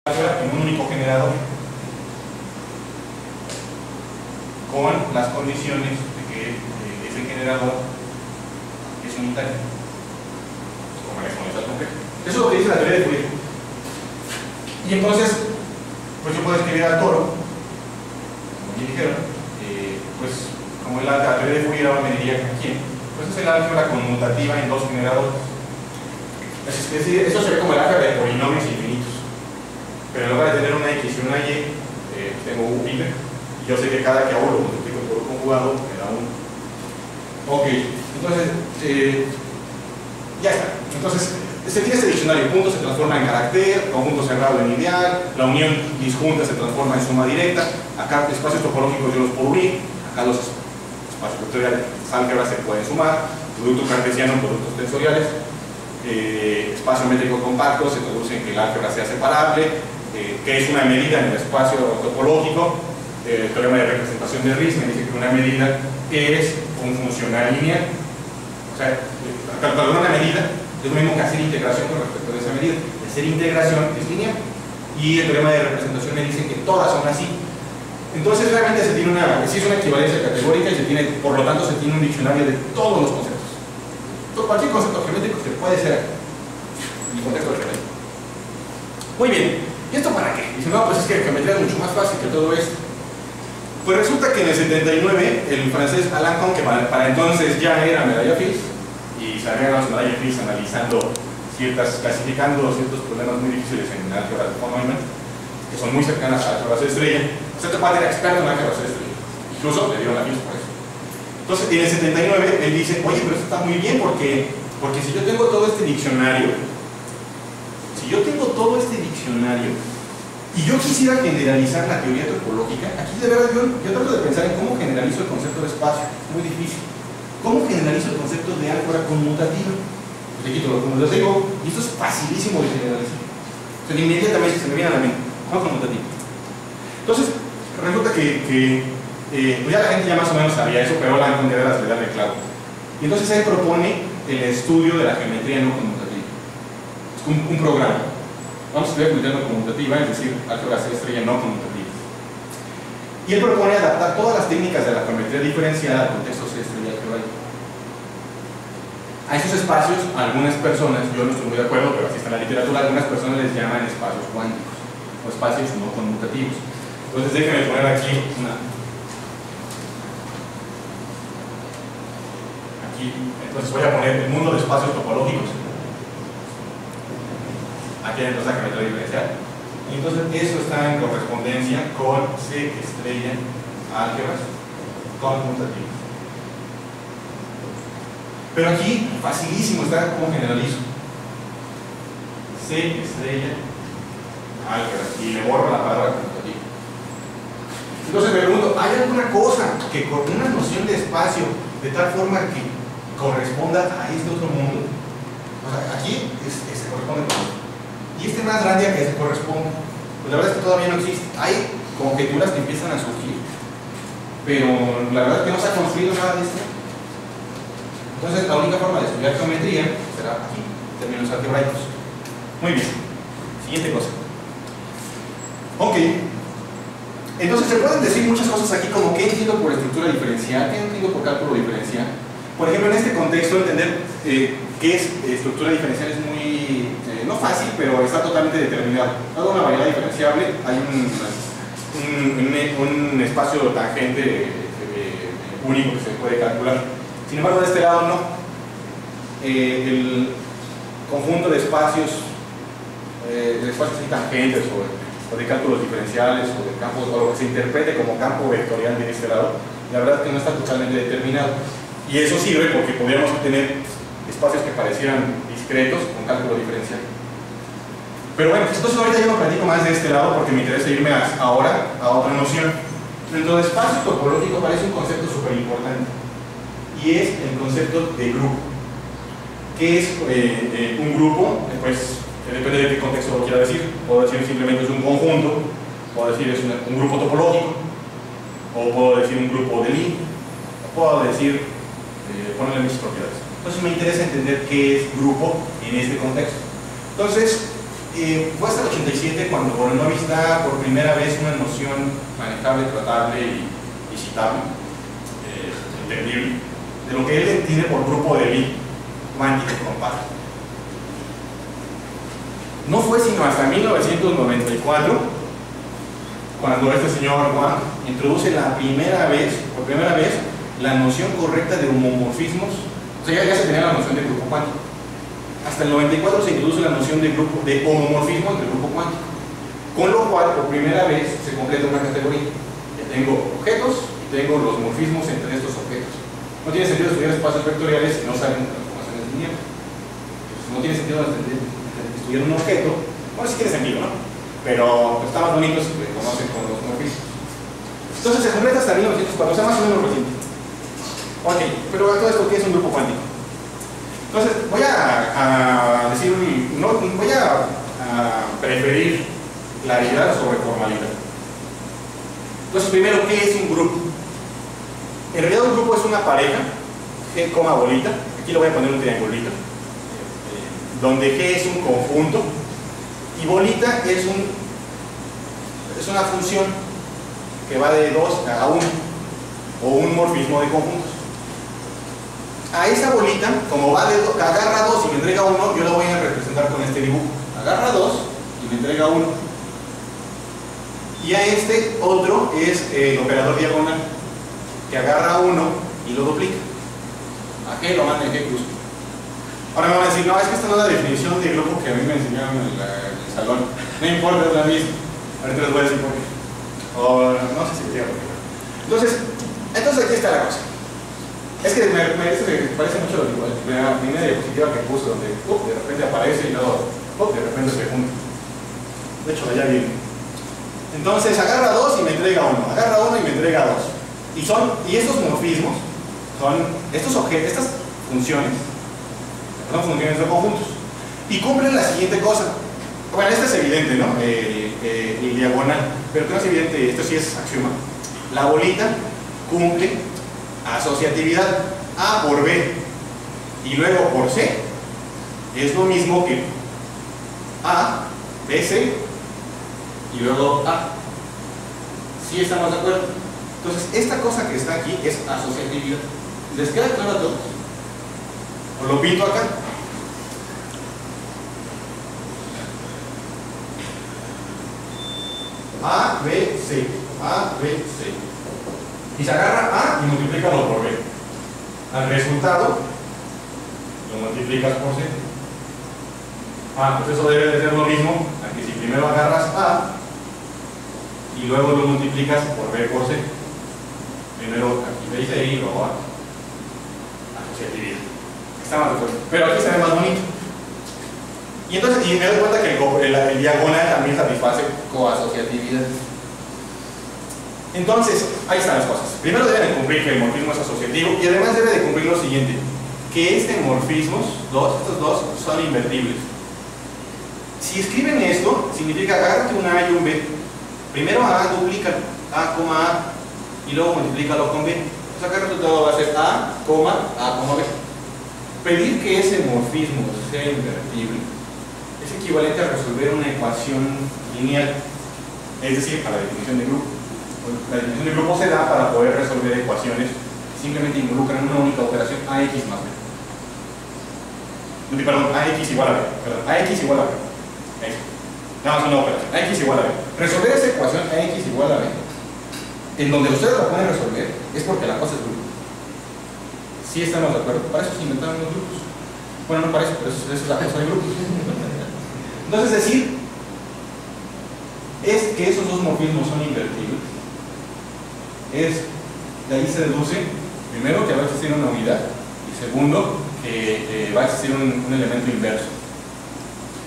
en un único generador con las condiciones de que ese generador es unitario, como la exponencial compleja. Eso es lo que dice la teoría de Fourier. Y entonces, pues yo puedo escribir al toro, como ya dijeron, pues como la teoría de Fourier ahora me diría aquí, pues es el álgebra conmutativa en dos generadores. Es decir, eso se ve como el álgebra de polinomios infinitos. Pero en lugar de tener una X y una Y, tengo un y yo sé que cada que hago lo multiplico por un conjugado, me da un. Ok, entonces, ya está. Entonces, se tiene este diccionario: punto se transforma en carácter, conjunto cerrado en ideal, la unión disjunta se transforma en suma directa, acá espacios topológicos yo los puedo unir, acá los espacios vectoriales, álgebras se pueden sumar, producto cartesiano, productos tensoriales, espacio métrico compacto se traduce en que el álgebra sea separable, que es una medida en el espacio topológico. El teorema de representación de Riesz me dice que una medida es un funcional lineal. O sea, calcular una medida es lo mismo que hacer integración con respecto a esa medida. Hacer integración es lineal. Y el teorema de representación me dice que todas son así. Entonces realmente se tiene sí es una equivalencia categórica y se tiene, por lo tanto se tiene un diccionario de todos los conceptos. Cualquier concepto geométrico que puede ser el contexto del geométrico. Muy bien. ¿Y esto para qué? Dicen, no, pues es que la geometría es mucho más fácil que todo esto. Pues resulta que en el 79, el francés Alain Connes, que para entonces ya era medalla Fields, y salían las medallas Fields analizando clasificando ciertos problemas muy difíciles en álgebra de von Neumann, que son muy cercanas a álgebras de estrella. Este cuate era experto en álgebras de estrella. Incluso le dieron la Fields por eso. Entonces, en el 79, él dice, oye, pero esto está muy bien porque si yo tengo todo este diccionario, y yo quisiera generalizar la teoría topológica, aquí de verdad yo trato de pensar en cómo generalizo el concepto de espacio, es muy difícil. ¿Cómo generalizo el concepto de álgebra conmutativa? Pues le quito lo como les digo, y esto es facilísimo de generalizar. O sea, inmediatamente se me viene a la mente, ¿cómo conmutativa? Entonces, resulta que pues ya la gente ya más o menos sabía eso, pero la de veras le da el clavo. Y entonces él propone el estudio de la geometría no conmutativa. Es un programa. Vamos a estudiar geometría no conmutativa, es decir, álgebras de estrella no conmutativa. Y él propone adaptar todas las técnicas de la geometría diferencial al contexto C estrella algebraico. A esos espacios, algunas personas, yo no estoy muy de acuerdo, pero así está en la literatura, algunas personas les llaman espacios cuánticos o espacios no conmutativos. Entonces déjenme poner aquí entonces voy a poner el mundo de espacios topológicos. Aquí hay entonces la geometría diferencial. Y entonces eso está en correspondencia con C estrella álgebras conmutativas. Pero aquí, facilísimo, está como generalizo. C estrella álgebras. Y le borro la palabra conmutativa. Entonces me pregunto, ¿hay alguna cosa que con una noción de espacio de tal forma que corresponda a este otro mundo? O sea, aquí se corresponde con esto. Y este más grande a que se corresponde. Pues la verdad es que todavía no existe. Hay conjeturas que empiezan a surgir, pero la verdad es que no se ha construido nada de esto. Entonces la única forma de estudiar geometría será aquí, en términos algebraicos. Muy bien. Siguiente cosa. Ok. Entonces se pueden decir muchas cosas aquí, como qué entiendo por estructura diferencial, qué entiendo por cálculo diferencial. Por ejemplo, en este contexto, entender qué es estructura diferencial es muy, no fácil, pero está totalmente determinado. Dado una variedad diferenciable, hay un espacio tangente único que se puede calcular. Sin embargo, de este lado no. El conjunto de espacios así tangentes o de cálculos diferenciales o de campos, o lo que se interprete como campo vectorial de este lado, la verdad es que no está totalmente determinado. Y eso sirve porque podríamos obtener espacios que parecieran discretos con cálculo diferencial. Pero bueno, entonces ahorita yo no platico más de este lado porque me interesa irme ahora a otra noción. Dentro de espacio topológico aparece un concepto súper importante y es el concepto de grupo. ¿Qué es un grupo? Pues depende de qué contexto lo quiera decir. Puedo decir simplemente es un conjunto, puedo decir es un grupo topológico, o puedo decir un grupo de Lie, o puedo decir ponerle muchas propiedades. Entonces me interesa entender qué es grupo en este contexto. Entonces, Fue hasta el 87 cuando Voronoi da por primera vez una noción manejable, tratable y citable, entendible, de lo que él entiende por grupo de Lie cuántico compacto. No fue sino hasta 1994 cuando este señor Wang introduce por primera vez, la noción correcta de homomorfismos. O sea, ya se tenía la noción de grupo cuántico. Hasta el 94 se introduce la noción de homomorfismo entre grupo cuántico, con lo cual por primera vez se completa una categoría. Ya tengo objetos y tengo los morfismos entre estos objetos. No tiene sentido estudiar espacios vectoriales si no saben transformaciones lineales. No tiene sentido estudiar un objeto. Bueno, sí tiene sentido, ¿no? Pero está más bonito si se conocen con los morfismos. Entonces se completa hasta 1904, o sea, más o menos reciente. Ok, pero todo esto, ¿qué es un grupo cuántico? Entonces, voy a decir, voy a preferir claridad sobre formalidad. Entonces, primero, ¿qué es un grupo? En realidad, un grupo es una pareja, G, bolita, aquí le voy a poner un triangulito, donde G es un conjunto y bolita es una función que va de 2 a 1, o un morfismo de conjuntos. A esa bolita, como va agarra 2 y me entrega 1, yo la voy a representar con este dibujo. Agarra 2 y me entrega 1. Y a este otro es el operador diagonal, que agarra 1 y lo duplica. A G lo manda en G cruz. Ahora me van a decir, no, es que esta no es la definición de grupo que a mí me enseñaron en el salón. No importa, es la misma. Ahorita les voy a decir por qué. O no sé si me diga por qué. Entonces aquí está la cosa. Es que me parece mucho la primera diapositiva que puse, donde de repente aparece y luego de repente se junta. De hecho, allá viene. Entonces agarra 2 y me entrega 1. Agarra 1 y me entrega 2. Y estos morfismos son estos objetos, estas funciones, son funciones de conjuntos. Y cumplen la siguiente cosa. Bueno, esta es evidente, ¿no? El diagonal. Pero que no es evidente, esto sí es axioma. La bolita cumple asociatividad A por B y luego por C. Es lo mismo que A, B, C y luego A. ¿Sí estamos de acuerdo? Entonces, esta cosa que está aquí es asociatividad. ¿Les queda claro a todos? ¿O lo pinto acá? A, B, C. A, B, C. Y se agarra A y multiplícalo por B. Al resultado lo multiplicas por C. Pues eso debe de ser lo mismo a que si primero agarras A y luego lo multiplicas por B por C. Primero aquí B y C y luego A. Asociatividad. Estamos de acuerdo. Pero aquí se ve más bonito. Y entonces, me doy cuenta que el diagonal también satisface coasociatividad. Entonces, ahí están las cosas. Primero deben de cumplir que el morfismo es asociativo y además debe de cumplir lo siguiente, que estos morfismos, estos dos, son invertibles. Si escriben esto, significa agárrate un A y un B. Primero A, duplica A, y luego multiplícalo con B. O sea, que el resultado va a ser A, B. Pedir que ese morfismo sea invertible es equivalente a resolver una ecuación lineal, es decir, a la definición de grupo. La definición de grupo se da para poder resolver ecuaciones que simplemente involucran una única operación AX más B. Perdón, AX igual a B. Perdón, AX igual a B. Nada más una operación. AX igual a B. Resolver esa ecuación AX igual a B, en donde ustedes la pueden resolver, es porque la cosa es grupo. ¿Sí estamos de acuerdo? Para eso se inventaron los grupos. Bueno, no para eso, pero eso es la cosa de grupos. Entonces, decir es que esos dos morfismos son invertibles. De ahí se deduce, primero, que va a existir una unidad, y segundo, que va a existir un elemento inverso.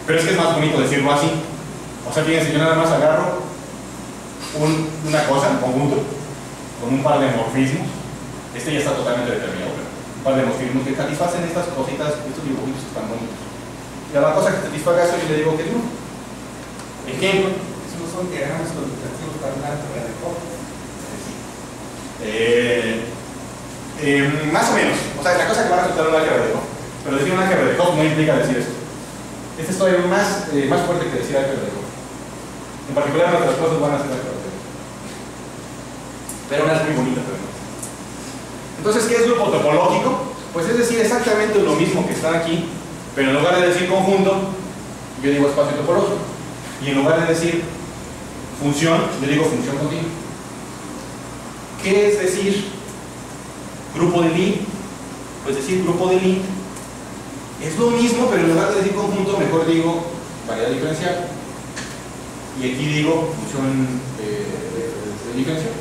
Pero es que es más bonito decirlo así. O sea, fíjense, yo nada más agarro una cosa, un conjunto, con un par de morfismos. Este ya está totalmente determinado, pero un par de morfismos que satisfacen estas cositas, estos dibujitos tan bonitos. Y a la cosa que satisfaga eso, yo le digo que dibujo. Ejemplo. Esos son diagramas cuantitativos para una teoría de Koch. Más o menos. O sea, la cosa que va a resultar un álgebra de Koch. Pero decir un álgebra de Koch no implica decir esto. Este es todavía más fuerte que decir álgebra de Coff. En particular, nuestras cosas van a ser álgebra de Coff. Pero una es muy bonita, pero no. Entonces, ¿qué es grupo topológico? Pues es decir exactamente lo mismo que está aquí, pero en lugar de decir conjunto, yo digo espacio topológico. Y en lugar de decir función, yo digo función continua. ¿Qué es decir grupo de Lie? Pues decir grupo de Lie es lo mismo, pero en lugar de decir conjunto, mejor digo variedad diferencial. Y aquí digo función diferencial.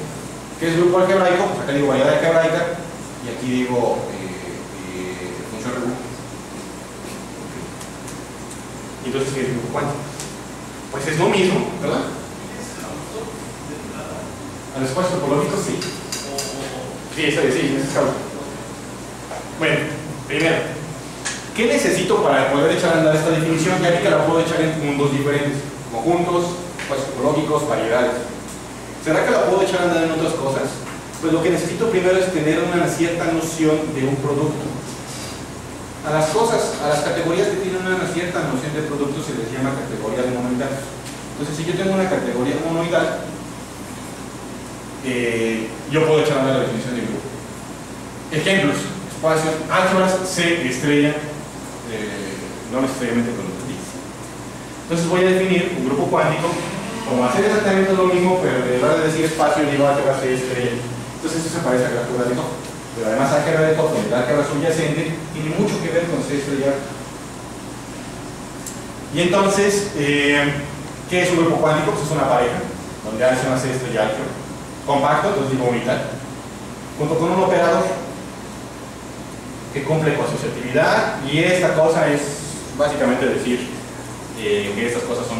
¿Qué es grupo algebraico? Pues acá digo variedad algebraica y aquí digo función regular. Y entonces, ¿qué es grupo cuántico? Pues es lo mismo, ¿verdad? ¿A los espacios topológicos? Sí. Sí, eso es causa. Bueno, primero, ¿qué necesito para poder echar a andar esta definición? Ya vi que la puedo echar en mundos diferentes: conjuntos, espacios topológicos, variedades. ¿Será que la puedo echar a andar en otras cosas? Pues lo que necesito primero es tener una cierta noción de un producto. A las cosas, a las categorías que tienen una cierta noción de producto se les llama categorías monoidales. Entonces, si yo tengo una categoría monoidal, yo puedo echar a andar la definición de grupo. Ejemplos: espacios, álgebras, C, estrella, no necesariamente con los bits. Entonces voy a definir un grupo cuántico como hacer exactamente lo mismo, pero en lugar de decir espacio, digo álgebra, C, estrella. Entonces eso se parece a la álgebra de Coff. Pero además álgebra de Coff, la álgebra subyacente, tiene mucho que ver con C estrella. Y entonces, ¿qué es un grupo cuántico? Pues es una pareja donde hace una C estrella álgebra compacto, entonces digo unital, junto con un operador que cumple con asociatividad, y esta cosa es básicamente decir que estas cosas son,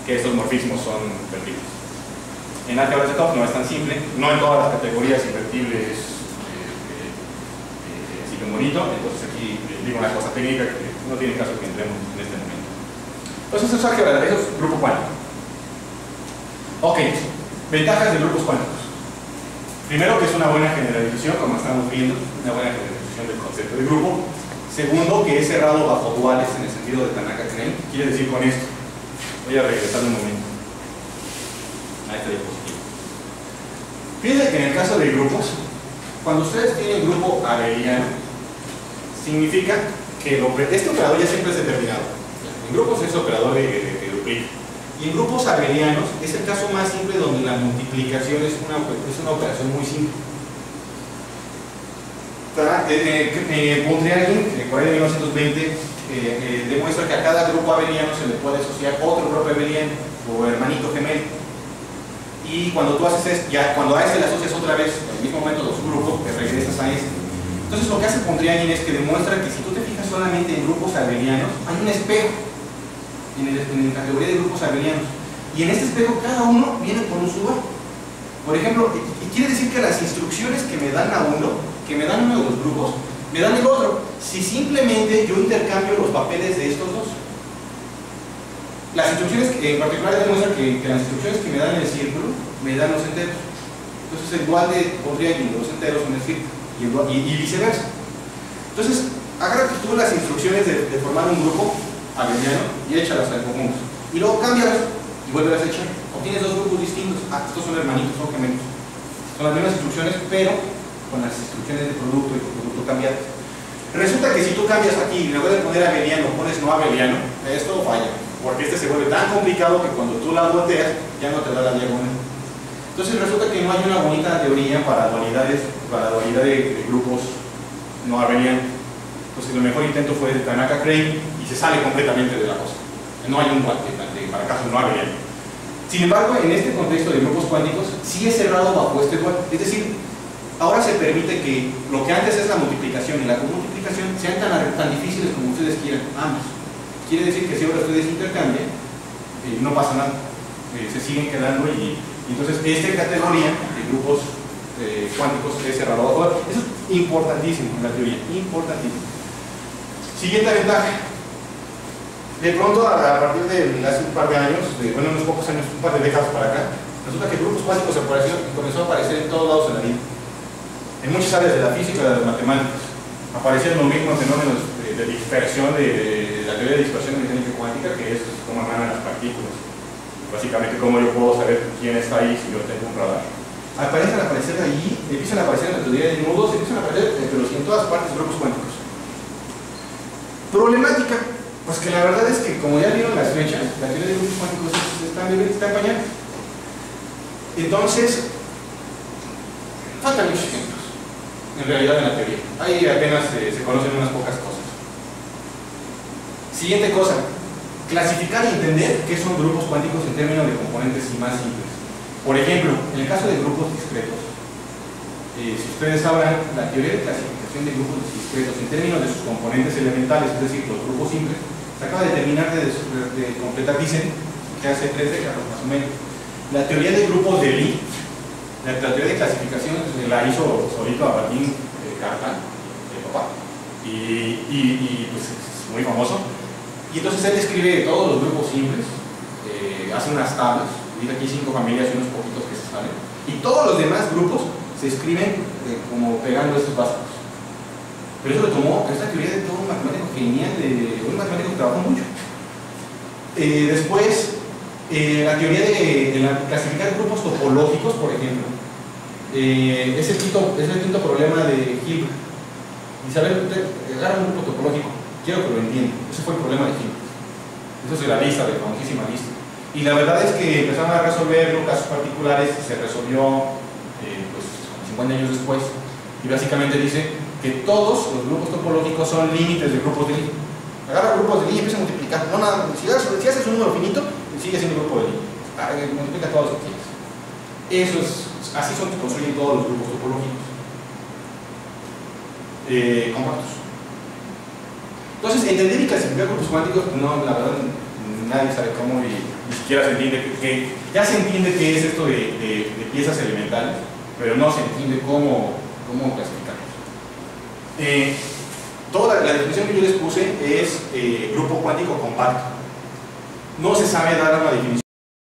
que estos morfismos son invertibles. En álgebra de Coff no es tan simple, no en todas las categorías invertibles siguen bonito, entonces aquí digo una cosa técnica que no tiene caso que entremos en este momento. Entonces eso es álgebra, eso es grupo cuántico. Ok, ventajas de grupos cuánticos. Primero, que es una buena generalización, como estamos viendo, una buena generalización del concepto de grupo. Segundo, que es cerrado bajo duales en el sentido de Tanaka-Crane. ¿Qué quiere decir con esto? Voy a regresar un momento a esta diapositiva. Fíjense que en el caso de grupos, cuando ustedes tienen grupo abeliano, significa que este operador ya siempre es determinado. En grupos es operador de duplica. Y en grupos abelianos es el caso más simple donde la multiplicación es una operación muy simple. Mondrian, por ahí de 1920, demuestra que a cada grupo abeliano se le puede asociar otro grupo abeliano o hermanito gemelo. Y cuando tú haces esto, cuando a este le asocias otra vez en el mismo método su grupo, te regresas a este. Entonces lo que hace Mondrian es que demuestra que si tú te fijas solamente en grupos abelianos, hay un espejo en la categoría de grupos abelianos, y en este espejo cada uno viene con un subor. Por ejemplo, quiere decir que las instrucciones que me dan a uno, que me dan uno de los grupos, me dan el otro, si simplemente yo intercambio los papeles de estos dos. Las instrucciones, en particular demuestra que las instrucciones que me dan en el círculo me dan los enteros. Entonces el dual de Mondrian y los enteros en el círculo, y viceversa. Entonces agarra tú las instrucciones de formar un grupo abeliano y échalas al conjunto, y luego cámbialas y vuelves a echar. Obtienes dos grupos distintos. Estos son hermanitos, son gemelos, son las mismas instrucciones, pero con las instrucciones de producto y con producto cambiadas. Resulta que si tú cambias aquí y en lugar de poner abeliano pones no abeliano, esto falla, porque este se vuelve tan complicado que cuando tú la volteas ya no te da la diagonal. Entonces resulta que no hay una bonita teoría para dualidad de grupos no abelianos. Entonces el mejor intento fue de Tanaka-Crane y se sale completamente de la cosa. No hay un dual para casos no abeliano. Sin embargo, en este contexto de grupos cuánticos sí es cerrado bajo este dual. Es decir, ahora se permite que lo que antes es la multiplicación y la comultiplicación sean tan difíciles como ustedes quieran, ambos. Quiere decir que si ahora ustedes intercambian, no pasa nada, se siguen quedando, y entonces esta categoría de grupos cuánticos es cerrado bajo dual. Eso es importantísimo en la teoría, importantísimo. Siguiente ventaja. De pronto, a partir de hace un par de años, bueno, unos pocos años, un par de décadas para acá, resulta que grupos cuánticos comenzó a aparecer en todos lados en la vida. En muchas áreas de la física y de las matemáticas. Aparecieron los mismos fenómenos de dispersión, de la teoría de dispersión mecánica cuántica. cuántica, que es cómo emanan las partículas. Básicamente, cómo yo puedo saber quién está ahí si yo tengo un radar. Empiezan a aparecer ahí, empiezan a aparecer en la teoría de nudos, empiezan a aparecer en todas partes grupos cuánticos. Problemática, pues que la verdad es que, como ya vieron las fechas, la teoría de grupos cuánticos está en pañal. Entonces, faltan muchos ejemplos, en realidad, en la teoría. Ahí apenas se conocen unas pocas cosas. Siguiente cosa, clasificar y entender qué son grupos cuánticos en términos de componentes y más simples. Por ejemplo, en el caso de grupos discretos, si ustedes sabrán, la teoría de clasificación de grupos discretos en términos de sus componentes elementales, es decir, los grupos simples, se acaba de terminar de completar, dicen, que hace 3 décadas más o menos. La teoría de grupos de Lie, la teoría de clasificación, la hizo solito Abatín Cartan, el papá, y pues es muy famoso. Y entonces él escribe todos los grupos simples, hace unas tablas, dice aquí 5 familias y unos poquitos que se salen, y todos los demás grupos se escriben como pegando estos básicos. Pero eso lo tomó, esta teoría de todo un matemático genial, de un matemático que trabajó mucho. Después, la teoría de clasificar grupos topológicos, por ejemplo, es el quinto problema de Hilbert. Dice, a ver, usted agarra un grupo topológico, quiero que lo entienda. Ese fue el problema de Hilbert. Eso es de la lista, de la famosísima lista. Y la verdad es que empezaron a resolverlo, casos particulares, se resolvió pues 50 años después. Y básicamente dice que todos los grupos topológicos son límites de grupos de Lie. Agarra grupos de Lie y empieza a multiplicar. No, nada, si haces un número finito, sigue siendo grupo de Lie. Multiplica todos los que quieres. Así se construyen todos los grupos topológicos. Compactos. Entonces, entender y clasificar grupos cuánticos, no, la verdad, nadie sabe cómo, ni siquiera se entiende que ya se entiende qué es esto de piezas elementales, pero no se entiende cómo clasificarlos. Toda la definición que yo les puse es grupo cuántico compacto. No se sabe dar una definición.